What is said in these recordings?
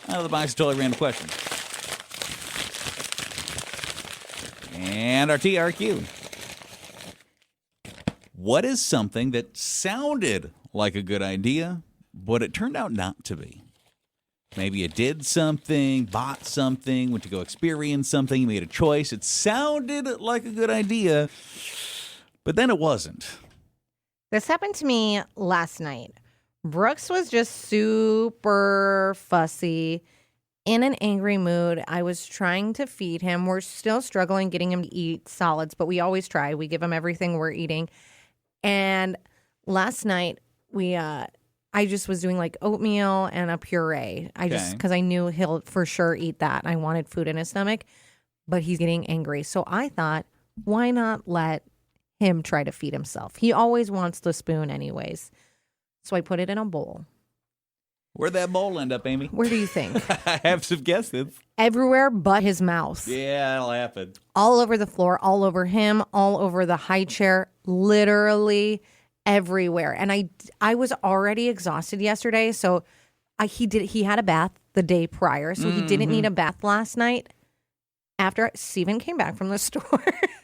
Out of the box, totally random question. And our TRQ. What is something that sounded like a good idea, but it turned out not to be? Maybe you did something, bought something, went to go experience something, you made a choice. It sounded like a good idea, but then it wasn't. This happened to me last night. Brooks was just super fussy, in an angry mood. I was trying to feed him. We're still struggling getting him to eat solids, but we always try. We give him everything we're eating. And last night, I just was doing like oatmeal and a puree. Because I knew he'll for sure eat that. I wanted food in his stomach, but he's getting angry. So I thought, why not let him try to feed himself? He always wants the spoon anyways. So I put it in a bowl. Where'd that bowl end up, Amy? Where do you think? I have some guesses. Everywhere but his mouth. Yeah, that'll happen. All over the floor, all over him, all over the high chair, literally everywhere. And I was already exhausted yesterday, so he had a bath the day prior, so he didn't need a bath last night. After Steven came back from the store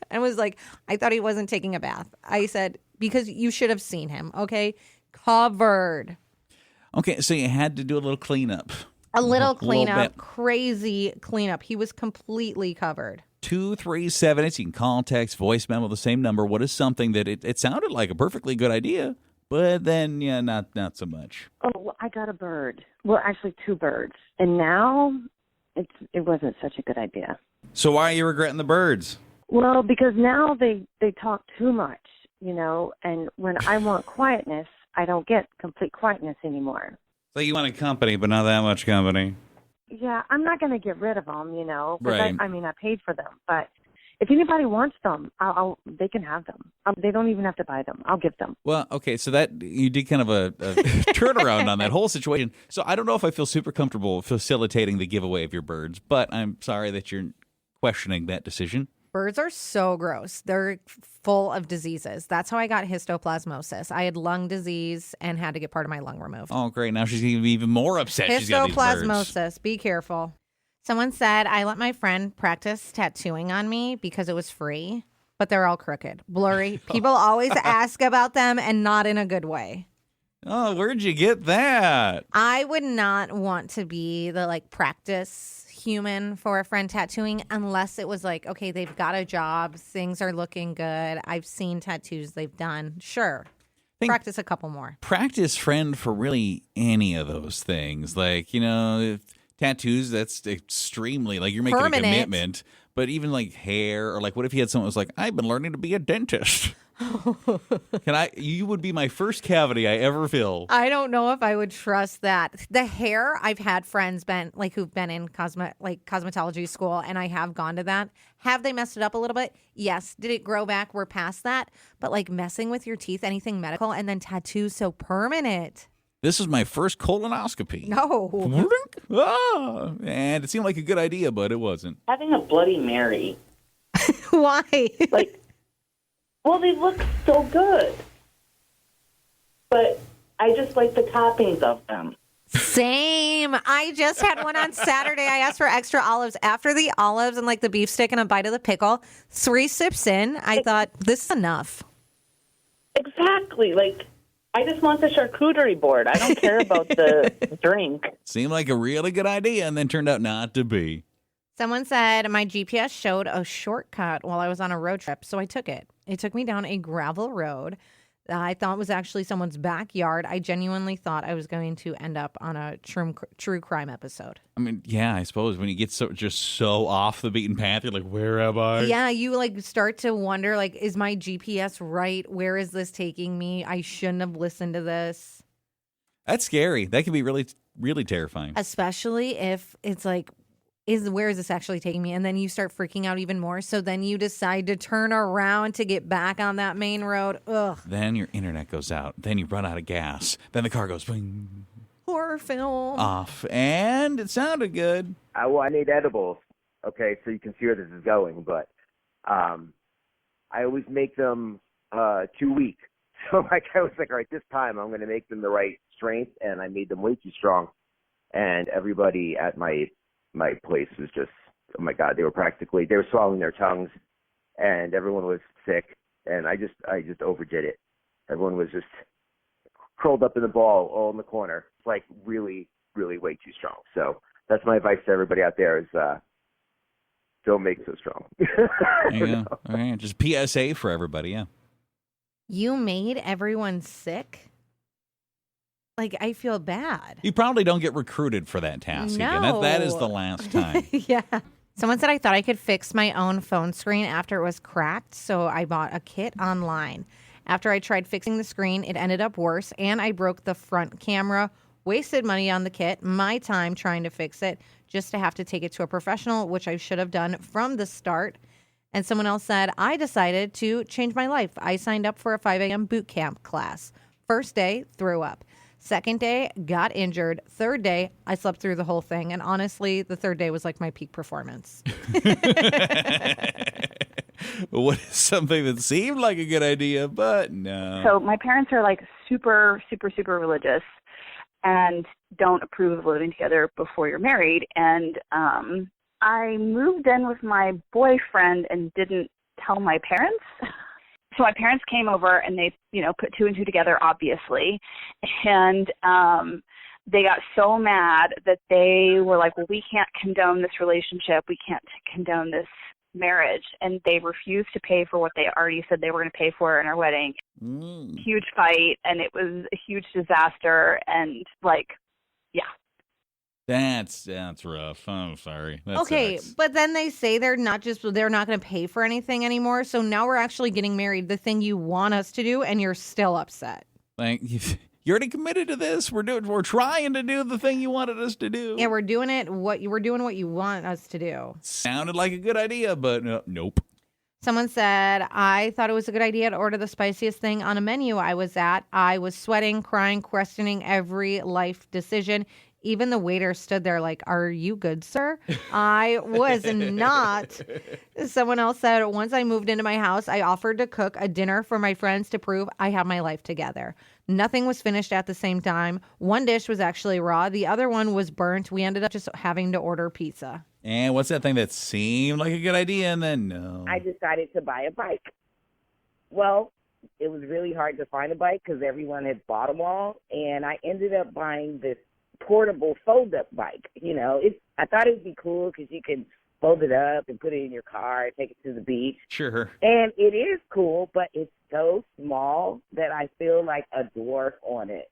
and was like, I thought he wasn't taking a bath. I said, because you should have seen him, okay? Covered. Okay, so you had to do a little cleanup. A little cleanup, crazy cleanup. He was completely covered. 237, you can call, text, voice memo, the same number. What is something that it sounded like a perfectly good idea, but then, yeah, not so much. Oh, well, I got a bird. Well, actually 2 birds. And now it wasn't such a good idea. So why are you regretting the birds? Well, because now they talk too much, and when I want quietness, I don't get complete quietness anymore. So you wanted company, but not that much company. Yeah, I'm not going to get rid of them, Right. I paid for them, but if anybody wants them, they can have them. They don't even have to buy them. I'll give them. Well, okay, so that you did kind of a turnaround on that whole situation. So I don't know if I feel super comfortable facilitating the giveaway of your birds, but I'm sorry that you're questioning that decision. Birds are so gross. They're full of diseases. That's how I got histoplasmosis. I had lung disease and had to get part of my lung removed. Oh, great. Now she's going to be even more upset she's got these birds. Histoplasmosis. Be careful. Someone said, I let my friend practice tattooing on me because it was free, but they're all crooked, blurry. People always ask about them and not in a good way. Oh, where'd you get that? I would not want to be the practice human for a friend tattooing unless it was okay, they've got a job, things are looking good. I've seen tattoos they've done. Sure. Practice a couple more. Practice friend for really any of those things. Tattoos, that's extremely, you're making permanent. A commitment. But even hair, or what if you had someone who was I've been learning to be a dentist. You would be my first cavity I ever fill. I don't know if I would trust that. The hair, I've had friends who've been in cosmetology school, and I have gone to that. Have they messed it up a little bit? Yes. Did it grow back? We're past that. But messing with your teeth, anything medical, and then tattoos so permanent. This is my first colonoscopy. No. And it seemed like a good idea, but it wasn't. Having a Bloody Mary. Why? Well, they look so good. But I just like the toppings of them. Same. I just had one on Saturday. I asked for extra olives. After the olives and the beef stick and a bite of the pickle, 3 sips in, I thought, this is enough. Exactly. I just want the charcuterie board. I don't care about the drink. Seemed like a really good idea and then turned out not to be. Someone said my GPS showed a shortcut while I was on a road trip, so I took it. It took me down a gravel road that I thought was actually someone's backyard. I genuinely thought I was going to end up on a true crime episode. I mean, yeah, I suppose when you get so off the beaten path, you're like, where am I? Yeah, you start to wonder, is my GPS right? Where is this taking me? I shouldn't have listened to this. That's scary. That can be really, really terrifying. Especially if it's where is this actually taking me? And then you start freaking out even more. So then you decide to turn around to get back on that main road. Ugh. Then your internet goes out. Then you run out of gas. Then the car goes bing, horror film. Off. And it sounded good. I need edibles, okay, so you can see where this is going. But I always make them too weak. So I was all right, this time I'm going to make them the right strength, and I made them way too strong. and everybody at my place was just, oh my God, they were swallowing their tongues, and everyone was sick, and I just overdid it. Everyone was just curled up in the ball all in the corner, like really, really way too strong. So that's my advice to everybody out there is don't make it so strong. There you go. All right, just PSA for everybody, yeah. You made everyone sick? Like, I feel bad. You probably don't get recruited for that task again. That is the last time. Yeah. Someone said I thought I could fix my own phone screen after it was cracked, so I bought a kit online. After I tried fixing the screen, it ended up worse, and I broke the front camera, wasted money on the kit, my time trying to fix it, just to have to take it to a professional, which I should have done from the start. And someone else said, I decided to change my life. I signed up for a 5 a.m. boot camp class. First day, threw up. Second day, got injured. Third day, I slept through the whole thing. And honestly, the third day was like my peak performance. What is something that seemed like a good idea, but no? So my parents are like super, super, super religious and don't approve of living together before you're married. And I moved in with my boyfriend and didn't tell my parents. So my parents came over and they, put two and two together, obviously. And they got so mad that they were like, well, we can't condone this relationship. We can't condone this marriage. And they refused to pay for what they already said they were going to pay for in our wedding. Huge fight. And it was a huge disaster. And yeah. That's rough. I'm sorry. That Okay, sucks. but then they say they're not going to pay for anything anymore. So now we're actually getting married, the thing you want us to do, and you're still upset. Like, you already committed to this. We're trying to do the thing you wanted us to do. Yeah, we're doing what you want us to do. Sounded like a good idea, but nope. Someone said, I thought it was a good idea to order the spiciest thing on a menu I was at. I was sweating, crying, questioning every life decision. Even the waiter stood there like, are you good, sir? I was not. Someone else said, once I moved into my house, I offered to cook a dinner for my friends to prove I have my life together. Nothing was finished at the same time. One dish was actually raw. The other one was burnt. We ended up just having to order pizza. And what's that thing that seemed like a good idea and then no? I decided to buy a bike. Well, it was really hard to find a bike because everyone had bought them all, and I ended up buying this portable fold-up bike. I thought it would be cool because you can fold it up and put it in your car and take it to the beach. Sure. And it is cool, but it's so small that I feel like a dwarf on it.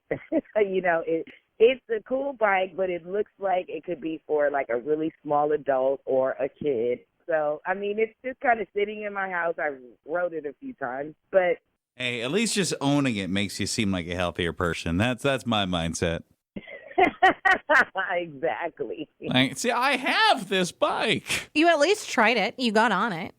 It's a cool bike, but it looks like it could be for like a really small adult or a kid. So, it's just kind of sitting in my house. I rode it a few times, but Hey, at least just owning it makes you seem like a healthier person. That's my mindset. exactly. Like, see, I have this bike. You at least tried it. You got on it.